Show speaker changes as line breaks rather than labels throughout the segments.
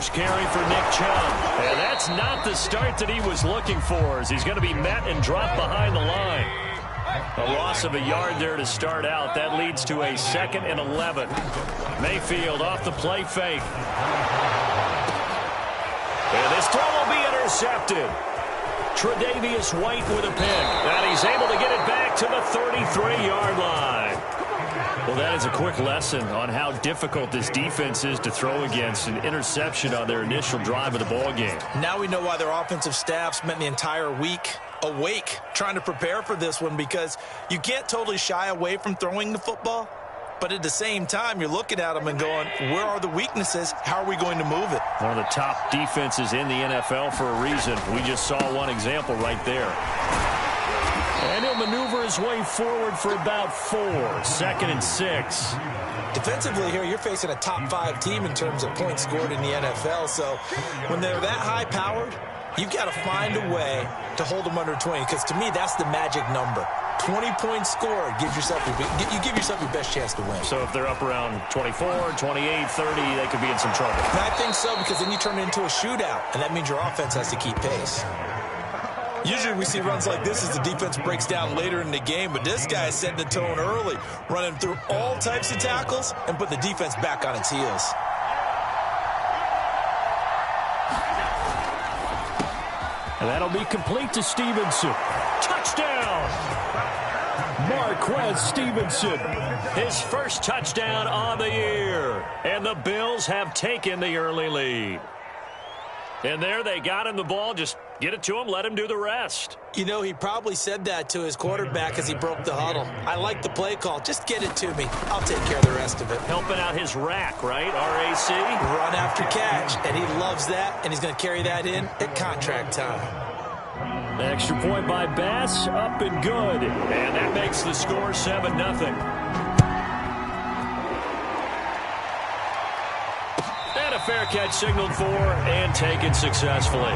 first carry for Nick Chubb. And that's not the start that he was looking for, as he's going to be met and dropped behind the line. A loss of a yard there to start out. That leads to a 2nd and 11. Mayfield off the play fake. And this throw will be intercepted. Tre'Davious White with a pick. And he's able to get it back to the 33-yard line. Well, that is a quick lesson on how difficult this defense is to throw against. An interception on their initial drive of the ball game.
Now we know why their offensive staff spent the entire week awake trying to prepare for this one, because you can't totally shy away from throwing the football. But at the same time, you're looking at them and going, where are the weaknesses? How are we going to move it?
One of the top defenses in the NFL for a reason. We just saw one example right there. And he'll maneuver his way forward for about 4. 2nd and 6.
Defensively here, you're facing a top 5 team in terms of points scored in the NFL. So when they're that high-powered, you've got to find a way to hold them under 20, because to me, that's the magic number. 20 points scored gives yourself you give yourself your best chance to win.
So if they're up around 24, 28, 30, they could be in some trouble.
And I think so, because then you turn it into a shootout, and that means your offense has to keep pace. Usually we see runs like this as the defense breaks down later in the game, but this guy is setting the tone early, running through all types of tackles and put the defense back on its heels.
And that'll be complete to Stevenson. Touchdown! Marquez Stevenson, his first touchdown on the year. And the Bills have taken the early lead. And there they got him the ball. Just get it to him, let him do the rest.
You know, he probably said that to his quarterback as he broke the huddle. I like the play call. Just get it to me. I'll take care of the rest of it.
Helping out his rack, right? R-A-C?
Run after catch. And he loves that, and he's going to carry that in at contract time.
Extra point by Bass, up and good. And that makes the score 7-0. And a fair catch signaled for and taken successfully.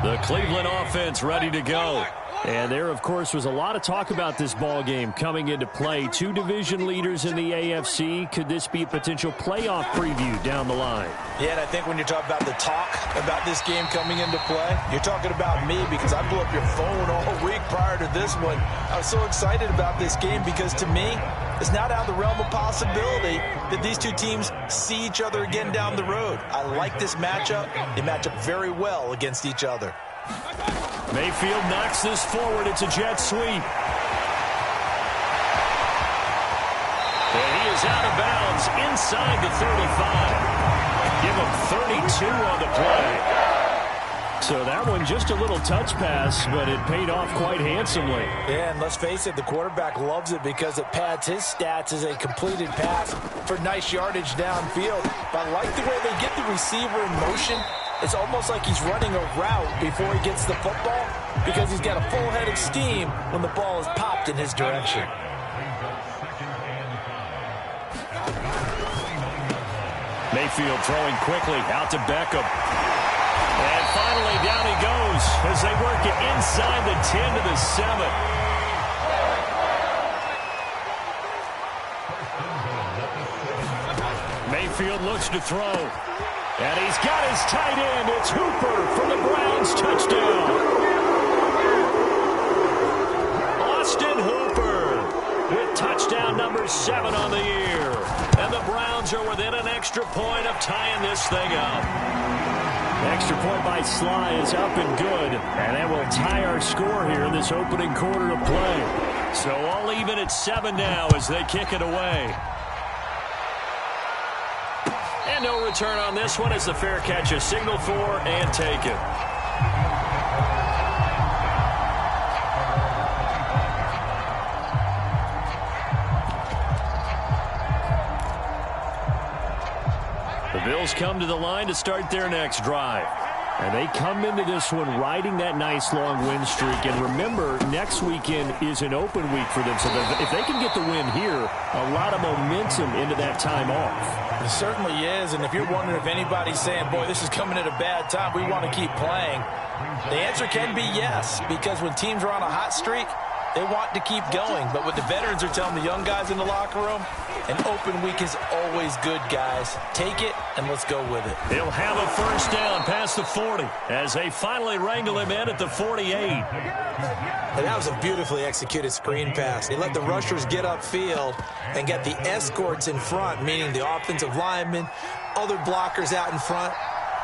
The Cleveland offense ready to go. And there, of course, was a lot of talk about this ball game coming into play. 2 division leaders in the AFC. Could this be a potential playoff preview down the line?
Yeah, and I think when you're talking about the talk about this game coming into play, you're talking about me, because I blew up your phone all week prior to this one. I was so excited about this game because, to me, it's not out of the realm of possibility that these two teams see each other again down the road. I like this matchup. They match up very well against each other.
Mayfield knocks this forward. It's a jet sweep. And he is out of bounds inside the 35. Give him 32 on the play. So that one just a little touch pass, but it paid off quite handsomely.
Yeah, and let's face it, the quarterback loves it because it pads his stats as a completed pass for nice yardage downfield. But I like the way they get the receiver in motion. It's almost like he's running a route before he gets the football, because he's got a full head of steam when the ball is popped in his direction.
Mayfield throwing quickly out to Beckham. And finally down he goes as they work it inside the 10 to the 7. Mayfield looks to throw. And he's got his tight end. It's Hooper for the Browns. Touchdown. Austin Hooper with touchdown number 7 on the year. And the Browns are within an extra point of tying this thing up. Extra point by Sly is up and good. And that will tie our score here in this opening quarter of play. So all even at 7 now as they kick it away. And no return on this one as the fair catch is signaled for and taken. The Bills come to the line to start their next drive. And they come into this one riding that nice long win streak. And remember, next weekend is an open week for them. So if they can get the win here, a lot of momentum into that time off.
It certainly is. And if you're wondering if anybody's saying, boy, this is coming at a bad time, we want to keep playing, the answer can be yes. Because when teams are on a hot streak, they want to keep going. But what the veterans are telling the young guys in the locker room, an open week is always good, guys. Take it, and let's go with it.
He'll have a first down past the 40 as they finally wrangle him in at the 48.
And that was a beautifully executed screen pass. They let the rushers get upfield and get the escorts in front, meaning the offensive linemen, other blockers out in front,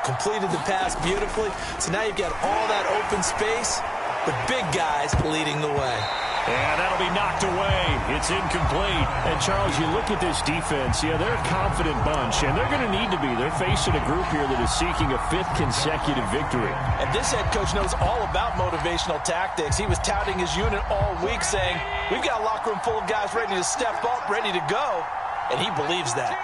completed the pass beautifully. So now you've got all that open space with big guys leading the way.
And that'll be knocked away. It's incomplete. And, Charles, you look at this defense, yeah, they're a confident bunch, and they're going to need to be. They're facing a group here that is seeking a 5th consecutive victory.
And this head coach knows all about motivational tactics. He was touting his unit all week saying, we've got a locker room full of guys ready to step up, ready to go, and he believes that.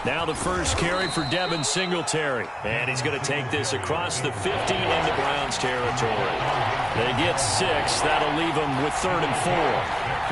Now the first carry for Devin Singletary. And he's going to take this across the 50 into Browns territory. They get 6. That'll leave them with 3rd and 4.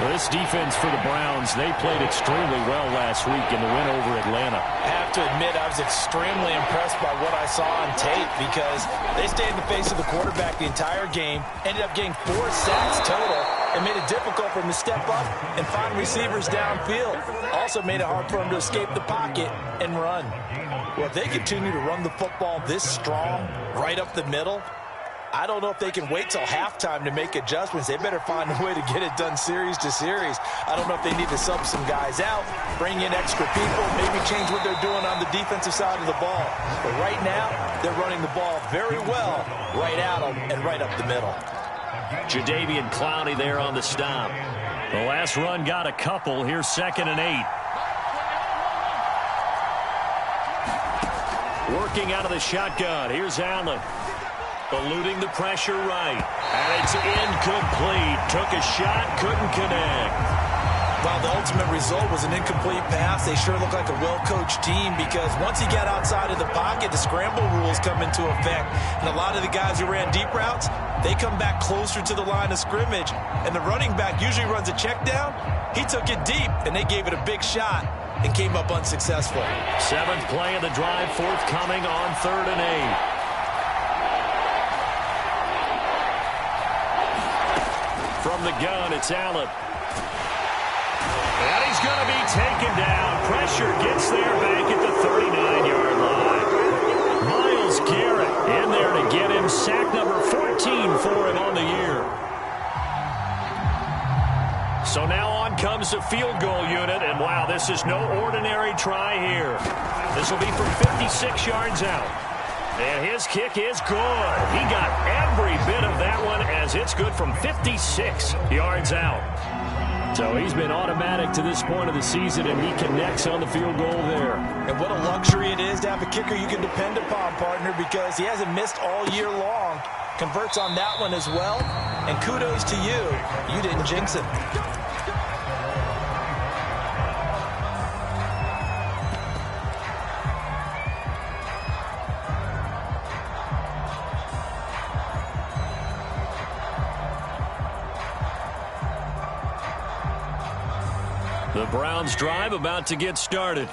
Well, this defense for the Browns, they played extremely well last week in the win over Atlanta.
I have to admit, I was extremely impressed by what I saw on tape because they stayed in the face of the quarterback the entire game, ended up getting 4 sacks total, and made it difficult for him to step up and find receivers downfield. Also made it hard for him to escape the pocket and run. Well, if they continue to run the football this strong, right up the middle, I don't know if they can wait till halftime to make adjustments. They better find a way to get it done series to series. I don't know if they need to sub some guys out, bring in extra people, maybe change what they're doing on the defensive side of the ball. But right now, they're running the ball very well right at them and right up the middle.
Jadeveon Clowney there on the stop. The last run got a couple. Here's 2nd and 8. Working out of the shotgun. Here's Allen. Eluding the pressure right. And it's incomplete. Took a shot, couldn't connect.
Well, the ultimate result was an incomplete pass. They sure look like a well-coached team because once he got outside of the pocket, the scramble rules come into effect. And a lot of the guys who ran deep routes, they come back closer to the line of scrimmage. And the running back usually runs a check down. He took it deep, and they gave it a big shot and came up unsuccessful.
7th play of the drive, forthcoming on 3rd and 8. From the gun, it's Allen. And he's going to be taken down. Pressure gets there back at the 39-yard line. Myles Garrett in there to get him. Sack number 14 for him on the year. So now on comes the field goal unit. And, wow, this is no ordinary try here. This will be from 56 yards out. And his kick is good. He got every bit of that one as it's good from 56 yards out. So he's been automatic to this point of the season, and he connects on the field goal there.
And what a luxury it is to have a kicker you can depend upon, partner, because he hasn't missed all year long. Converts on that one as well. And kudos to you. You didn't jinx him.
The Browns drive about to get started.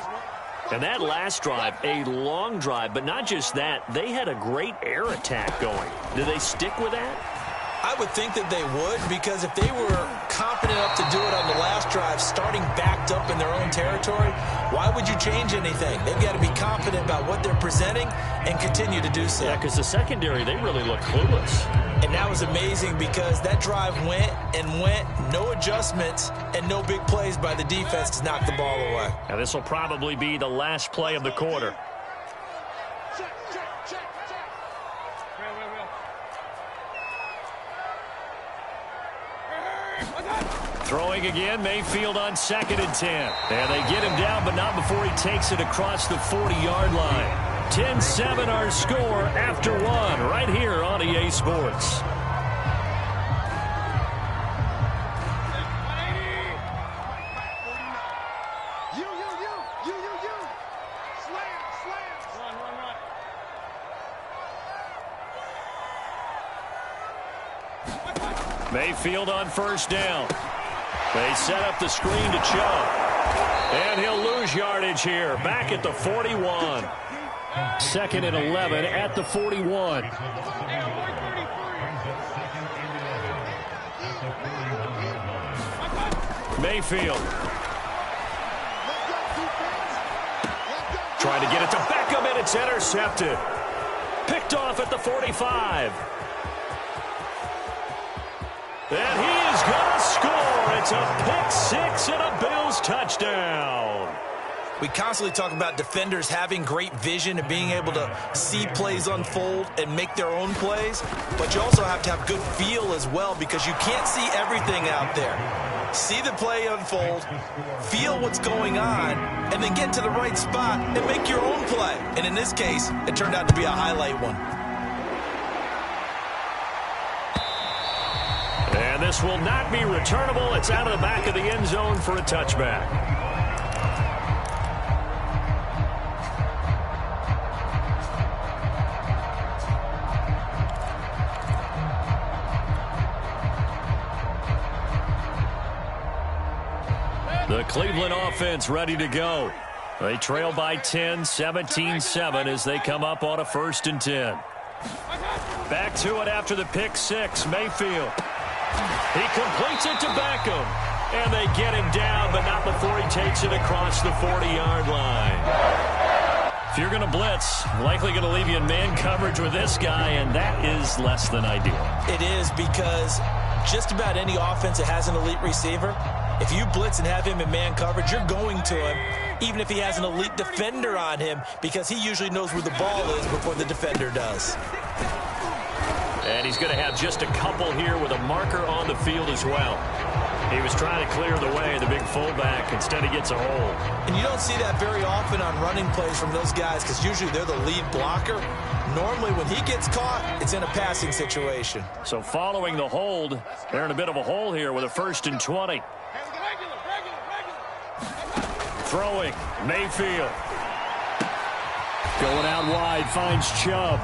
And that last drive, a long drive, but not just that, they had a great air attack going. Do they stick with that?
I would think that they would, because if they were confident enough to do it on the last drive, starting backed up in their own territory, why would you change anything? They've got to be confident about what they're presenting and continue to do so.
Yeah, because the secondary, they really look clueless.
And that was amazing because that drive went and went, no adjustments, and no big plays by the defense to knock the ball away.
Now this will probably be the last play of the quarter. Throwing again, Mayfield on 2nd and 10. And they get him down, but not before he takes it across the 40-yard line. 10-7 our score after one right here on EA Sports. Mayfield on first down. They set up the screen to Chubb. And he'll lose yardage here. Back at the 41. 2nd and 11 at the 41. Mayfield. Trying to get it to Beckham, and it's intercepted. Picked off at the 45. And he is going to score. It's a pick six and a Bills touchdown.
We constantly talk about defenders having great vision and being able to see plays unfold and make their own plays. But you also have to have good feel as well, because you can't see everything out there. See the play unfold, feel what's going on, and then get to the right spot and make your own play. And in this case, it turned out to be a highlight one.
And this will not be returnable. It's out of the back of the end zone for a touchback. The Cleveland offense ready to go. They trail by 10, 17-7 as they come up on a 1st and 10. Back to it after the pick six. Mayfield. He completes it to Beckham. And they get him down, but not before he takes it across the 40-yard line. If you're going to blitz, likely going to leave you in man coverage with this guy, and that is less than ideal.
It is, because just about any offense that has an elite receiver, if you blitz and have him in man coverage, you're going to him, even if he has an elite defender on him, because he usually knows where the ball is before the defender does.
And he's going to have just a couple here with a marker on the field as well. He was trying to clear the way, the big fullback. Instead, he gets a hold.
And you don't see that very often on running plays from those guys, because usually they're the lead blocker. Normally, when he gets caught, it's in a passing situation.
So following the hold, they're in a bit of a hole here with a 1st and 20. Throwing, Mayfield. Going out wide, finds Chubb.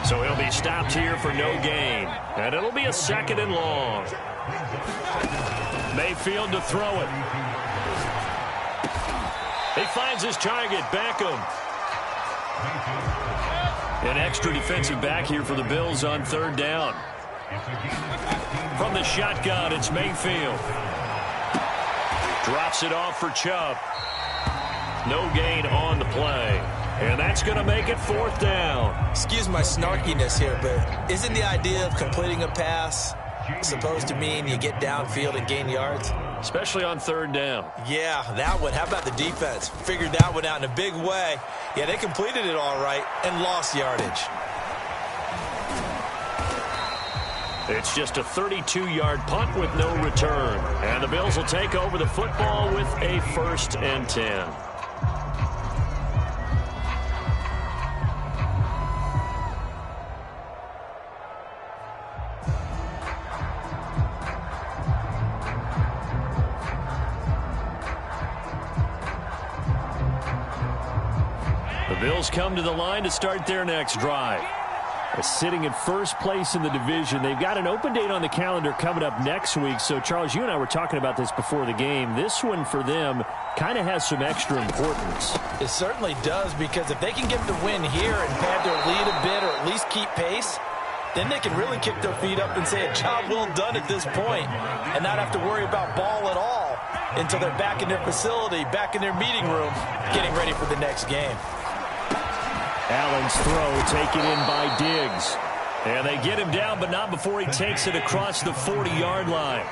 So he'll be stopped here for no gain. And it'll be a 2nd and long. Mayfield to throw it. He finds his target, Beckham. An extra defensive back here for the Bills on 3rd down. From the shotgun, it's Mayfield. Drops it off for Chubb. No gain on the play. And that's going to make it 4th down.
Excuse my snarkiness here, but isn't the idea of completing a pass supposed to mean you get downfield and gain yards?
Especially on 3rd down.
Yeah, that one. How about the defense? Figured that one out in a big way. Yeah, they completed it all right and lost yardage.
It's just a 32-yard punt with no return. And the Bills will take over the football with a 1st and 10. The Bills come to the line to start their next drive. Sitting in 1st place in the division. They've got an open date on the calendar coming up next week. So, Charles, you and I were talking about this before the game. This one for them kind of has some extra importance.
It certainly does, because if they can get the win here and pad their lead a bit, or at least keep pace, then they can really kick their feet up and say a job well done at this point and not have to worry about ball at all until they're back in their facility, back in their meeting room, getting ready for the next game.
Allen's throw taken in by Diggs. And they get him down, but not before he takes it across the 40-yard line.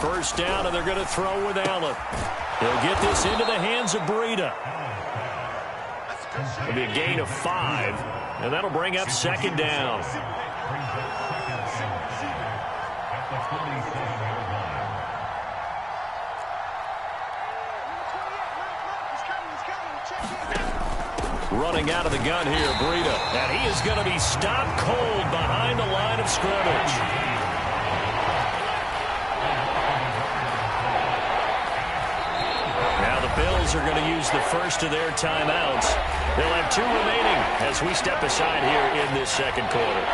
First down, and they're going to throw with Allen. He'll get this into the hands of Breida. It'll be a gain of 5, and that'll bring up 2nd down. Running out of the gun here, Breida. And he is going to be stopped cold behind the line of scrimmage. Now the Bills Browns are going to use the first of their timeouts. They'll have 2 remaining as we step aside here in this second quarter.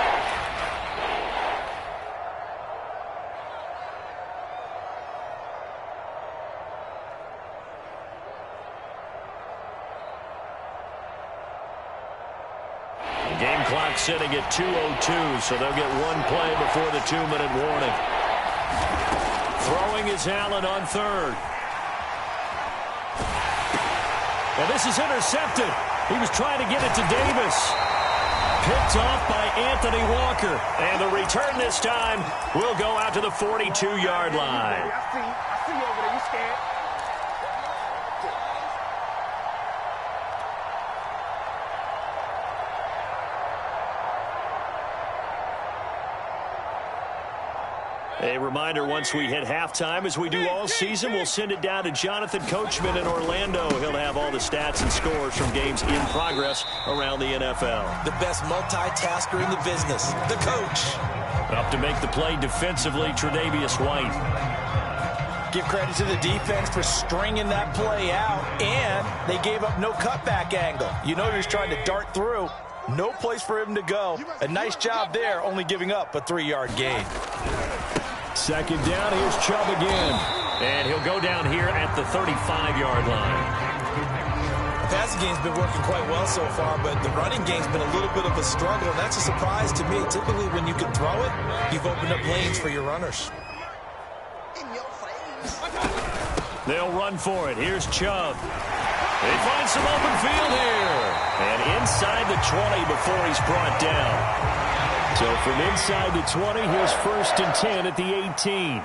Game clock sitting at 2:02, so they'll get 1 play before the 2-minute warning. Throwing is Allen on third. And this is intercepted. He was trying to get it to Davis. Picked off by Anthony Walker. And the return this time will go out to the 42-yard line.
I see you over there. You scared?
A reminder, once we hit halftime, as we do all season, we'll send it down to Jonathan Coachman in Orlando. He'll have all the stats and scores from games in progress around the NFL.
The best multitasker in the business, the coach.
Up to make the play defensively, Tre'Davious White.
Give credit to the defense for stringing that play out, and they gave up no cutback angle. You know he was trying to dart through. No place for him to go. A nice job there, only giving up a 3-yard gain.
Second down, here's Chubb again. And he'll go down here at the 35-yard line.
The passing game's been working quite well so far, but the running game's been a little bit of a struggle, and that's a surprise to me. Typically, when you can throw it, you've opened up lanes for your runners.
They'll run for it. Here's Chubb. They find some open field here. And inside the 20 before he's brought down. So from inside the 20, here's 1st and 10 at the 18.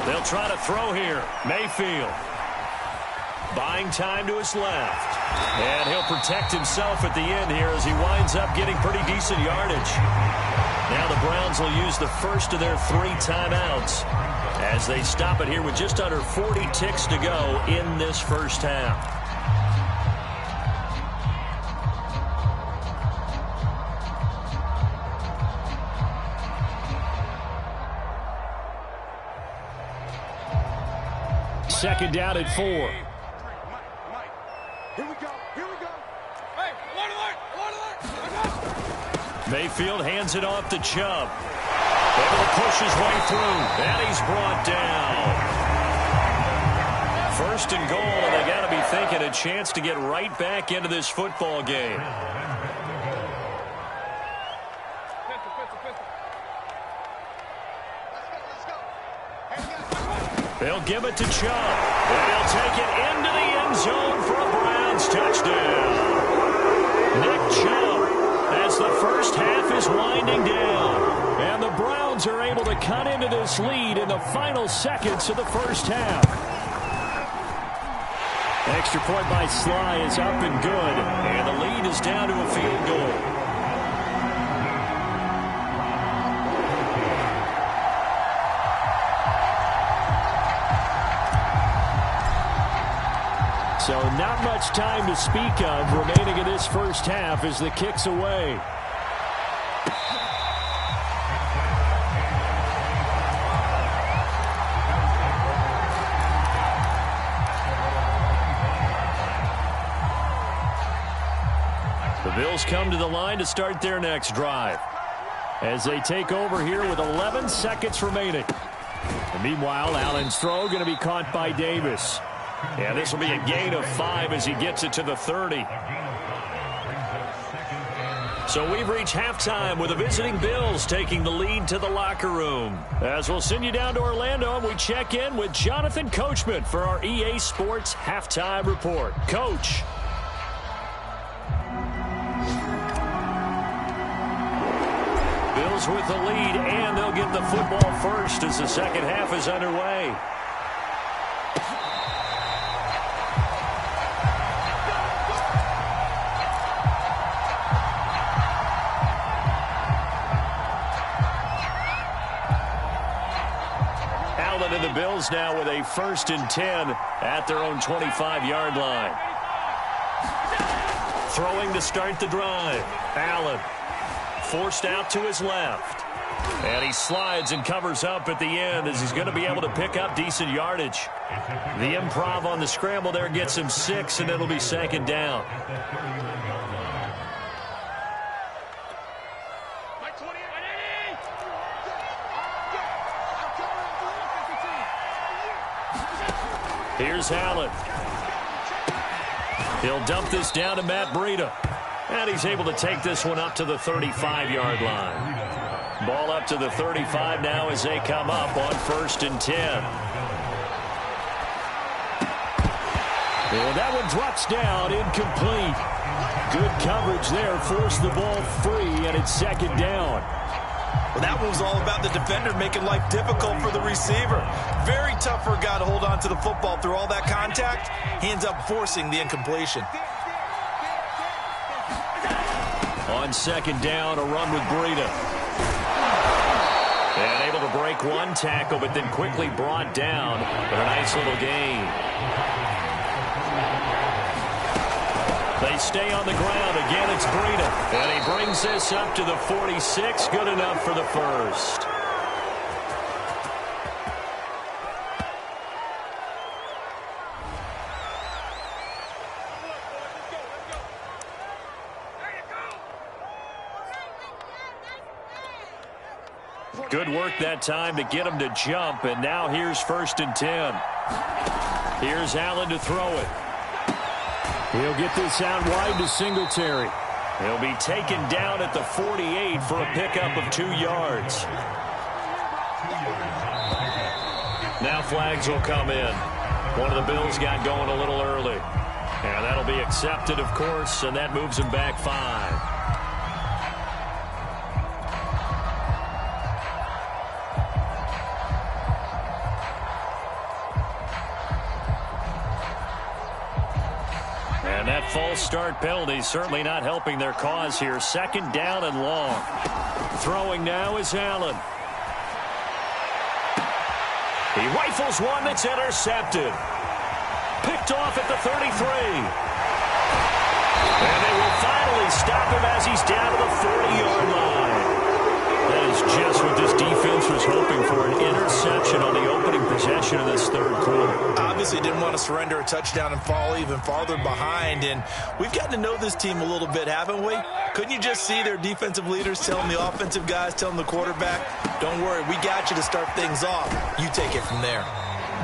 They'll try to throw here. Mayfield. Buying time to his left. And he'll protect himself at the end here as he winds up getting pretty decent yardage. Now the Browns will use the first of their 3 timeouts as they stop it here with just under 40 ticks to go in this first half. Second down at 4.
Here we go. Hey, alert.
Mayfield hands it off to Chubb. Able to push his way through. And he's brought down. 1st and goal, and they got to be thinking a chance to get right back into this football game. They'll give it to Chubb. And he'll take it into the end zone for a Browns touchdown. Nick Chubb, as the first half is winding down. And the Browns are able to cut into this lead in the final seconds of the first half. Extra point by Sly is up and good. And the lead is down to a field goal. So not much time to speak of remaining in this first half as the kick's away. The Bills come to the line to start their next drive as they take over here with 11 seconds remaining. And meanwhile, Allen's throw going to be caught by Davis. Yeah, this will be a gain of 5 as he gets it to the 30. So we've reached halftime with the visiting Bills taking the lead to the locker room. As we'll send you down to Orlando, and we check in with Jonathan Coachman for our EA Sports Halftime Report. Coach. Bills with the lead, and they'll get the football first as the second half is underway. And the Bills now with a 1st and 10 at their own 25-yard line. Throwing to start the drive. Allen forced out to his left. And he slides and covers up at the end as he's going to be able to pick up decent yardage. The improv on the scramble there gets him 6, and it'll be second down. Here's Allen. He'll dump this down to Matt Breida. And he's able to take this one up to the 35-yard line. Ball up to the 35 now as they come up on 1st and 10. And that one drops down, incomplete. Good coverage there, forced the ball free, and it's second down.
Well, that one was all about the defender making life difficult for the receiver. Very tough for a guy to hold on to the football through all that contact. He ends up forcing the incompletion.
On second down, a run with Breida. And able to break one tackle, but then quickly brought down. But a nice little gain. They stay on the ground. Again, it's Breida. And he brings this up to the 46. Good enough for the first. Good work that time to get him to jump, and now here's 1st and 10. Here's Allen to throw it. He'll get this out wide to Singletary. He'll be taken down at the 48 for a pickup of 2 yards. Now flags will come in. One of the Bills got going a little early. And that'll be accepted, of course, and that moves him back 5. And that false start penalty certainly not helping their cause here. Second down and long. Throwing now is Allen. He rifles one that's intercepted. Picked off at the 33. And they will finally stop him as he's down to the 40-yard line. That is just what this defense was hoping for, an interception on the opening possession of this third quarter.
Obviously didn't want to surrender a touchdown and fall even farther behind. And we've gotten to know this team a little bit, haven't we? Couldn't you just see their defensive leaders telling the offensive guys, telling the quarterback, don't worry, we got you to start things off. You take it from there.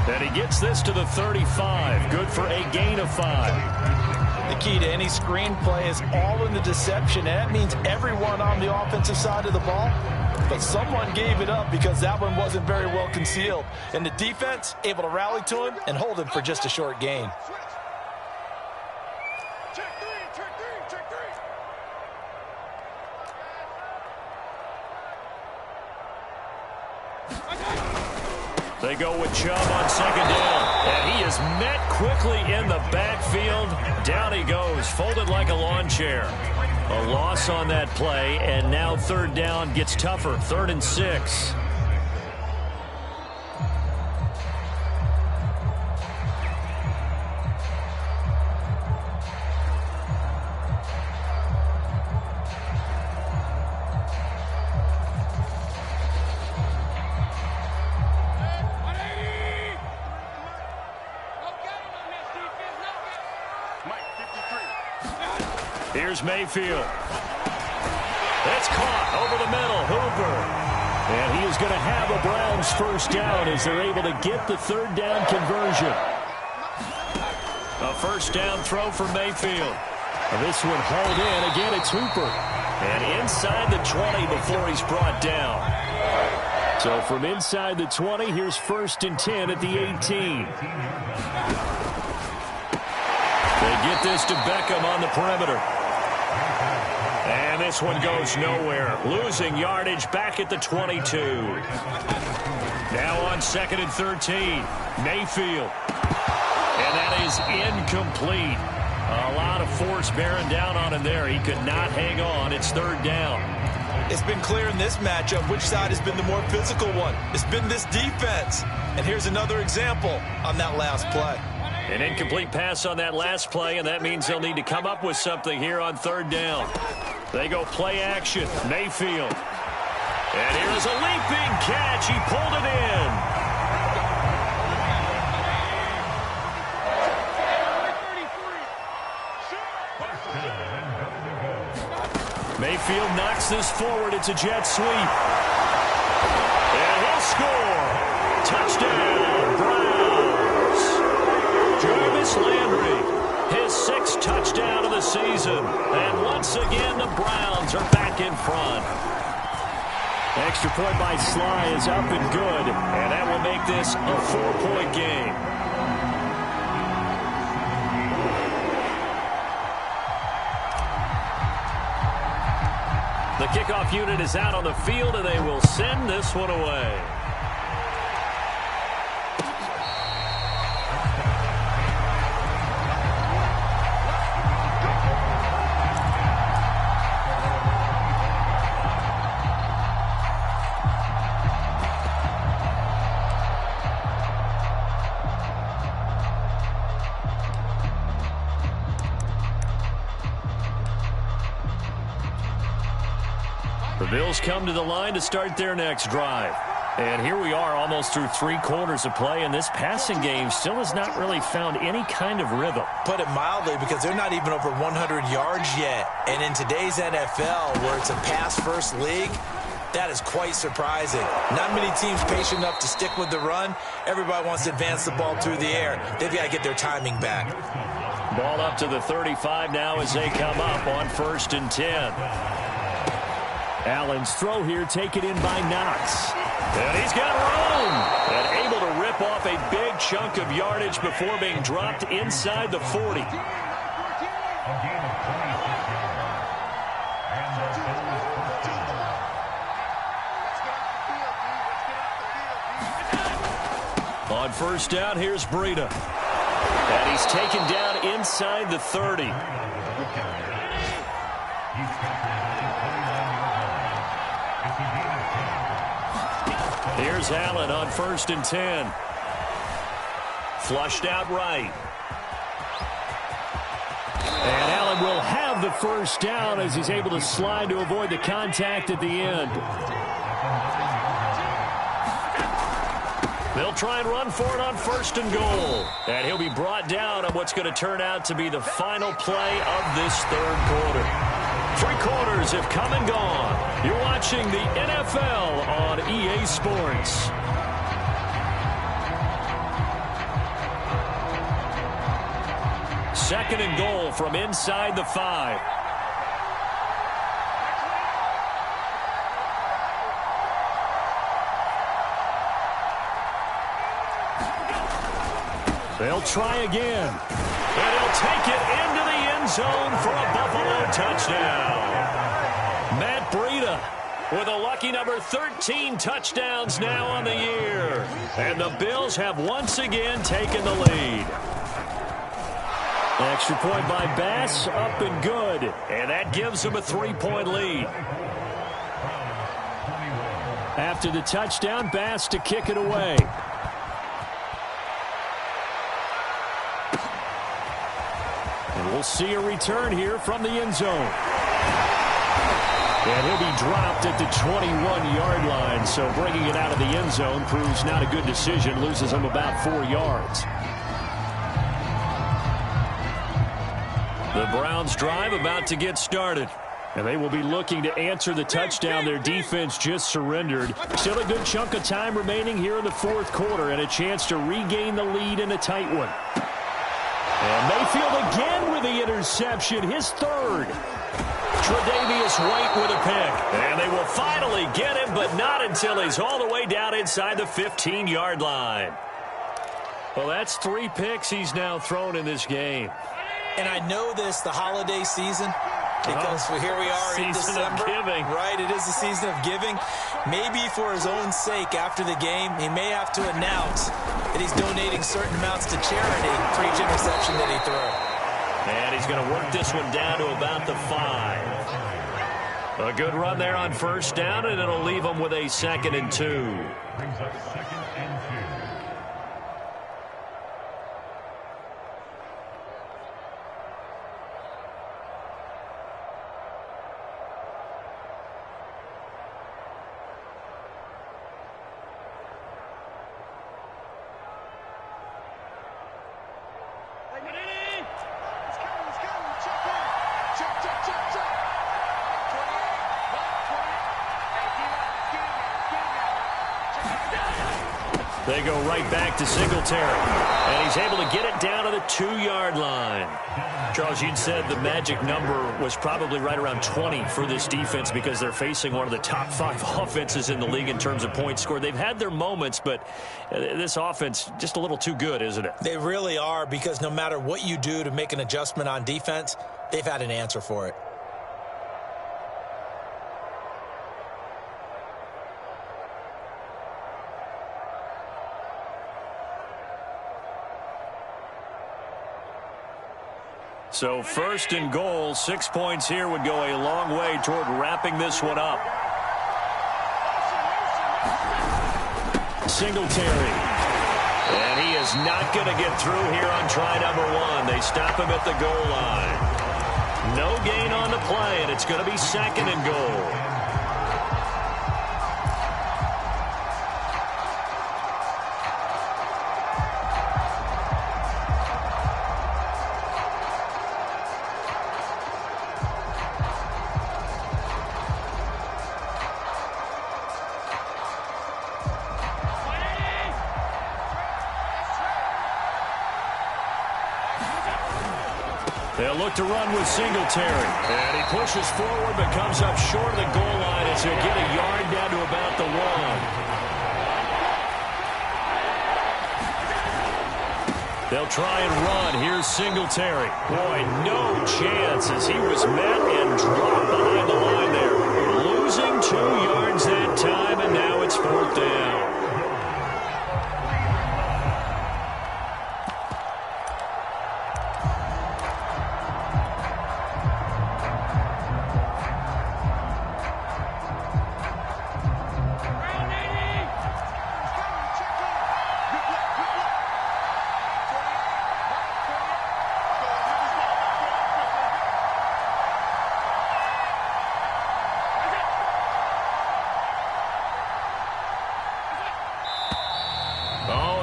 And he gets this to the 35. Good for a gain of 5.
The key to any screenplay is all in the deception. And that means everyone on the offensive side of the ball. But someone gave it up because that one wasn't very well concealed. And the defense able to rally to him and hold him for just a short gain.
They go with Chubb on second down. And he is met quickly in the backfield. Down he goes, folded like a lawn chair. A loss on that play, and now third down gets tougher. 3rd and 6. Here's Mayfield. It's caught over the middle. Hooper. And he is going to have a Browns first down as they're able to get the third down conversion. A first down throw for Mayfield. This one hauled in. Again, it's Hooper. And inside the 20 before he's brought down. So from inside the 20, here's 1st and 10 at the 18. They get this to Beckham on the perimeter. And this one goes nowhere. Losing yardage back at the 22. Now on 2nd and 13. Mayfield. And that is incomplete. A lot of force bearing down on him there. He could not hang on. It's 3rd down.
It's been clear in this matchup which side has been the more physical one. It's been this defense. And here's another example on that last play.
An incomplete pass on that last play, and that means they'll need to come up with something here on 3rd down. They go play action. Mayfield. And here is a leaping catch. He pulled it in. Mayfield knocks this forward. It's a jet sweep. And he'll score. Touchdown, Browns. Jarvis Landry, his 6th touchdown of the season. And once again, the Browns are back in front. Extra point by Sly is up and good. And that will make this a 4-point game. The kickoff unit is out on the field, and they will send this one away. The Bills come to the line to start their next drive. And here we are almost through 3 quarters of play, and this passing game still has not really found any kind of rhythm.
Put it mildly, because they're not even over 100 yards yet. And in today's NFL, where it's a pass-first league, that is quite surprising. Not many teams patient enough to stick with the run. Everybody wants to advance the ball through the air. They've got to get their timing back.
Ball up to the 35 now as they come up on 1st and 10. Allen's throw here taken in by Knox. And he's got room. And able to rip off a big chunk of yardage before being dropped inside the 40. On 1st down, here's Breida. And he's taken down inside the 30. Here's Allen on 1st and 10. Flushed out right. And Allen will have the 1st down as he's able to slide to avoid the contact at the end. They'll try and run for it on 1st and goal. And he'll be brought down on what's going to turn out to be the final play of this 3rd quarter. 3 quarters have come and gone. You're watching the NFL on EA Sports. Second and goal from inside the 5. They'll try again. And he'll take it into the end zone for a Buffalo touchdown. Matt Breida with a lucky number 13 touchdowns now on the year. And the Bills have once again taken the lead. Extra point by Bass, up and good. And that gives them a 3-point lead. After the touchdown, Bass to kick it away. And we'll see a return here from the end zone. And he'll be dropped at the 21-yard line, so bringing it out of the end zone proves not a good decision, loses him about 4 yards. The Browns drive about to get started. And they will be looking to answer the touchdown their defense just surrendered. Still a good chunk of time remaining here in the 4th quarter and a chance to regain the lead in a tight one. And Mayfield again with the interception, his 3rd. Tre'Davious White with a pick. And they will finally get him, but not until he's all the way down inside the 15-yard line. Well, that's 3 picks he's now thrown in this game.
And I know this, the holiday season, because here we are in December.
Season of giving.
Right, it is the season of giving. Maybe for his own sake after the game, he may have to announce that he's donating certain amounts to charity for each interception that he threw.
And he's going to work this one down to about the 5. A good run there on 1st down, and it'll leave him with a 2nd and 2. They go right back to Singletary. And he's able to get it down to the 2-yard line. Charles, you'd said the magic number was probably right around 20 for this defense because they're facing one of the top 5 offenses in the league in terms of points scored. They've had their moments, but this offense just a little too good, isn't it?
They really are, because no matter what you do to make an adjustment on defense, they've had an answer for it.
So 1st and goal, 6 points here would go a long way toward wrapping this one up. Singletary. And he is not going to get through here on try number 1. They stop him at the goal line. No gain on the play, and it's going to be 2nd and goal. They'll look to run with Singletary. And he pushes forward but comes up short of the goal line as he'll get a yard down to about the 1. They'll try and run. Here's Singletary. Boy, no chance as he was met and dropped behind the line there. Losing 2 yards that time, and now it's 4th down.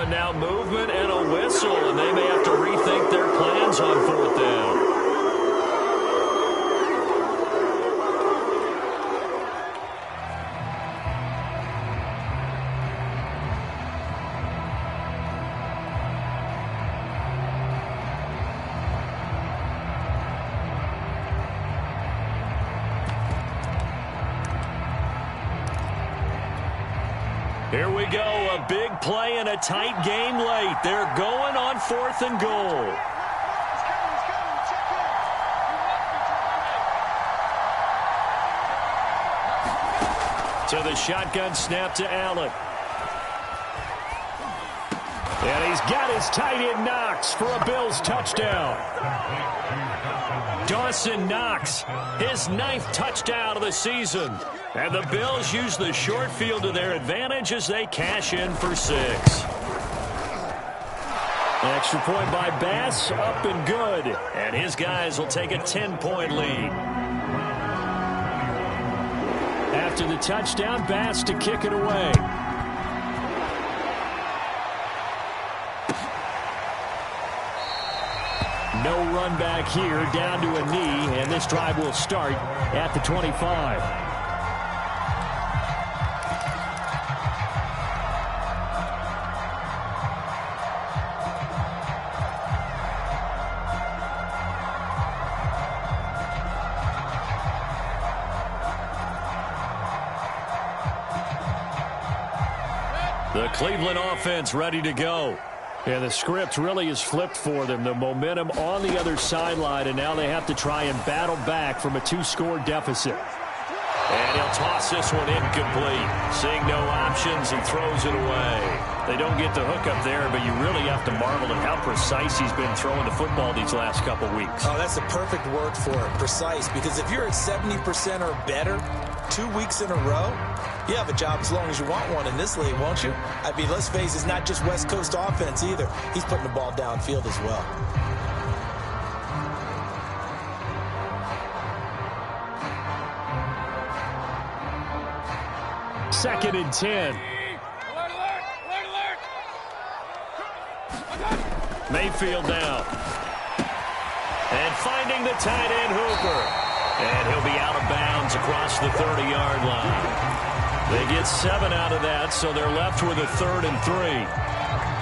Now movement and a whistle, and they may have to rethink their plans on 4th down. Here we go, a big play and a tight game late. They're going on 4th and goal. To the shotgun snap to Allen. And he's got his tight end Knox for a Bills touchdown. Dawson Knox, his 9th touchdown of the season. And the Bills use the short field to their advantage as they cash in for 6. Extra point by Bass, up and good. And his guys will take a 10-point lead. After the touchdown, Bass to kick it away. No run back here, down to a knee, and this drive will start at the 25. The Cleveland offense ready to go. And the script really is flipped for them. The momentum on the other sideline, and now they have to try and battle back from a 2-score deficit. And he'll toss this one incomplete. Seeing no options, he throws it away. They don't get the hook up there, but you really have to marvel at how precise he's been throwing the football these last couple weeks.
Oh, that's the perfect word for it, precise. Because if you're at 70% or better 2 weeks in a row, you have a job as long as you want one in this league, won't you? I mean, let's face it, it's not just West Coast offense either. He's putting the ball downfield as well.
Second and 10. Mayfield down. And finding the tight end Hooper. And he'll be out of bounds across the 30-yard line. They get 7 out of that, so they're left with a 3rd and 3.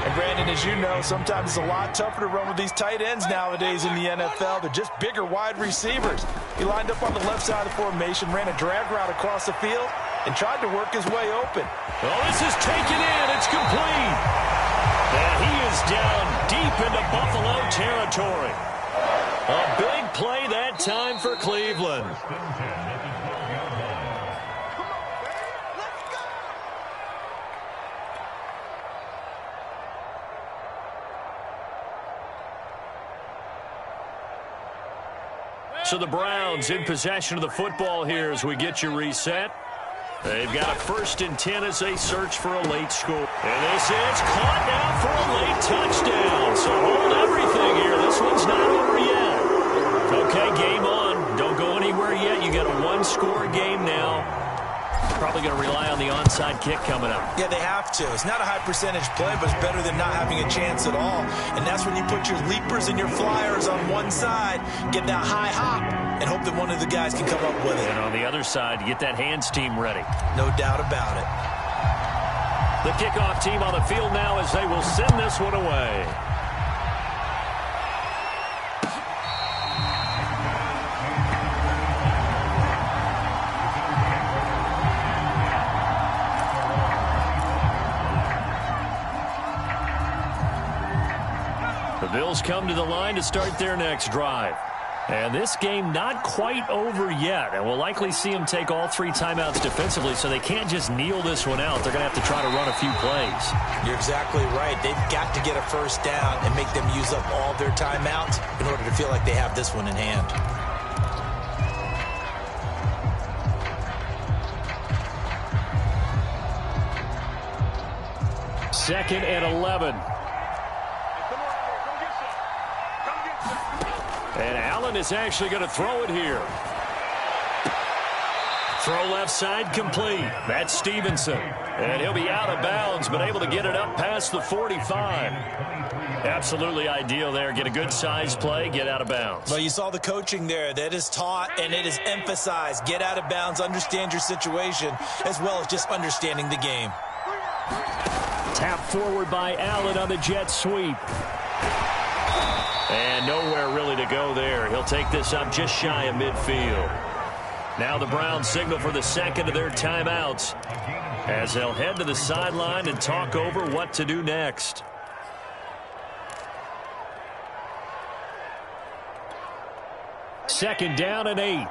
And Brandon, as you know, sometimes it's a lot tougher to run with these tight ends nowadays in the NFL. They're just bigger wide receivers. He lined up on the left side of the formation, ran a drag route across the field, and tried to work his way open.
Oh, this is taken in. It's complete. And he is down deep into Buffalo territory. A big play that time for Cleveland. So the Browns in possession of the football here as we get you reset. They've got a 1st and 10 as they search for a late score. And this is caught now for a late touchdown. So hold everything here. This one's not over yet. Okay, game on. Don't go anywhere yet. You got a 1-score game now. Probably going to rely on the onside kick coming up.
Yeah, they have to. It's not a high percentage play, but it's better than not having a chance at all. And that's when you put your leapers and your flyers on one side, get that high hop, and hope that one of the guys can come up with it.
And on the other side, you get that hands team ready.
No doubt about it.
The kickoff team on the field now as they will send this one away. The Bills come to the line to start their next drive. And this game not quite over yet. And we'll likely see them take all 3 timeouts defensively, so they can't just kneel this one out. They're going to have to try to run a few plays.
You're exactly right. They've got to get a first down and make them use up all their timeouts in order to feel like they have this one in hand.
Second and 11. And Allen is actually going to throw it here. Throw left side complete. That's Stevenson. And he'll be out of bounds, but able to get it up past the 45. Absolutely ideal there. Get a good size play, get out of bounds.
Well, you saw the coaching there. That is taught and it is emphasized. Get out of bounds, understand your situation, as well as just understanding the game.
Tap forward by Allen on the jet sweep. And nowhere really to go there. He'll take this up just shy of midfield. Now the Browns signal for the second of their timeouts as they'll head to the sideline and talk over what to do next. Second down and 8.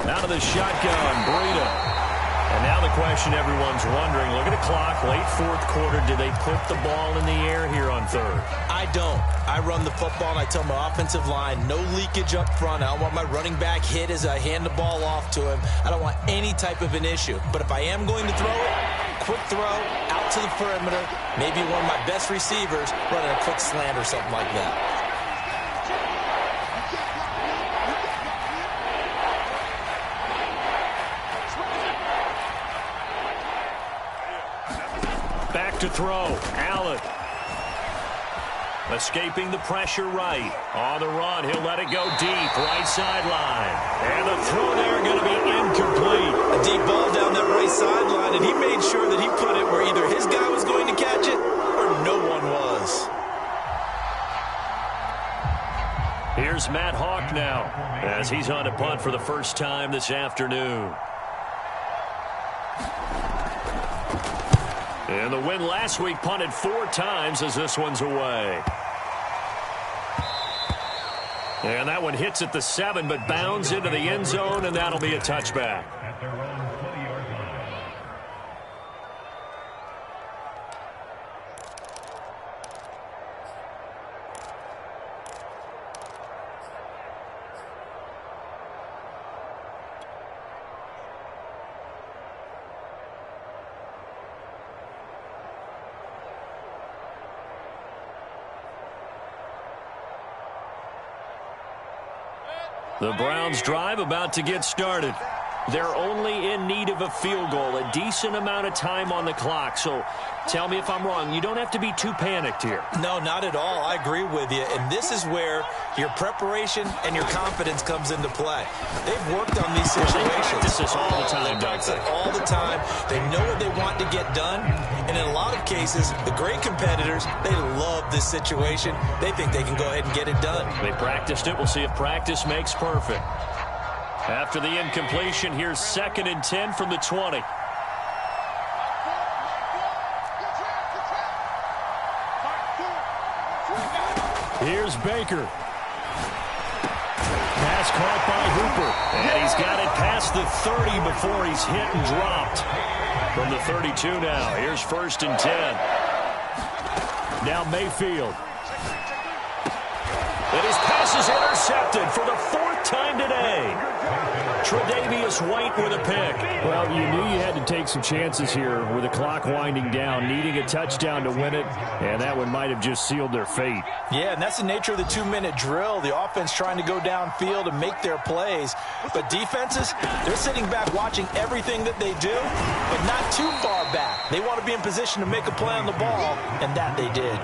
Out of the shotgun, Breida. And now the question everyone's wondering, look at the clock, late 4th quarter, do they put the ball in the air here on 3rd?
I don't. I run the football and I tell my offensive line, no leakage up front. I don't want my running back hit as I hand the ball off to him. I don't want any type of an issue. But if I am going to throw it, quick throw, out to the perimeter, maybe one of my best receivers running a quick slant or something like that.
To throw, Allen. Escaping the pressure right. On the run, he'll let it go deep, right sideline. And the throw there going to be incomplete.
A deep ball down that right sideline, and he made sure that he put it where either his guy was going to catch it or no one was.
Here's Matt Hawk now as he's on a punt for the first time this afternoon. And the win last week punted 4 times as this one's away. And that one hits at the 7, but bounds into the end zone, and that'll be a touchback. The Browns drive about to get started. They're only in need of a field goal, a decent amount of time on the clock. So tell me if I'm wrong. You don't have to be too panicked here.
No, not at all. I agree with you. And this is where your preparation and your confidence comes into play. They've worked on these situations.
They practice this all the time,
They practice it all the time. They know what they want to get done. And in a lot of cases, the great competitors, they love this situation. They think they can go ahead and get it done.
They practiced it. We'll see if practice makes perfect. After the incompletion, here's 2nd and 10 from the 20. Here's Baker. Pass caught by Hooper. And he's got it past the 30 before he's hit and dropped. From the 32 now. Here's 1st and 10. Now Mayfield. And his pass is intercepted for the 4th time today. Tre'Davious White with a pick.
Well, you knew you had to take some chances here with the clock winding down, needing a touchdown to win it, and that one might have just sealed their fate.
Yeah, and that's the nature of the 2-minute drill. The offense trying to go downfield and make their plays. But defenses, they're sitting back watching everything that they do, but not too far back. They want to be in position to make a play on the ball, and that they did.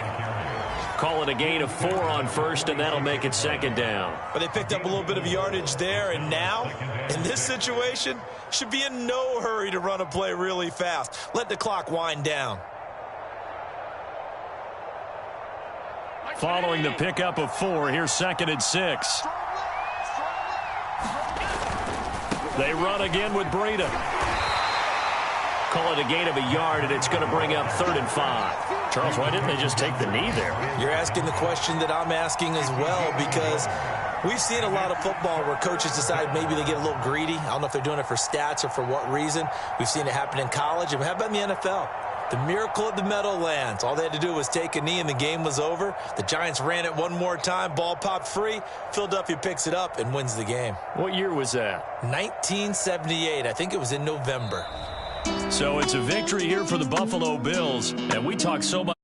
Call it a gain of 4 on 1st, and that'll make it 2nd down.
But they picked up a little bit of yardage there, and now, in this situation, should be in no hurry to run a play really fast. Let the clock wind down.
Following the pickup of 4, here's 2nd and 6. They run again with Breida. Call it a gain of a yard, and it's going to bring up 3rd and 5. Charles, why didn't they just take the knee there?
You're asking the question that I'm asking as well, because we've seen a lot of football where coaches decide maybe they get a little greedy. I don't know if they're doing it for stats or for what reason. We've seen it happen in college, and how about in the NFL? The miracle of the Meadowlands. All they had to do was take a knee, and the game was over. The Giants ran it one more time. Ball popped free. Philadelphia picks it up and wins the game.
What year was that?
1978. I think it was in November.
So it's a victory here for the Buffalo Bills, and we talk so much.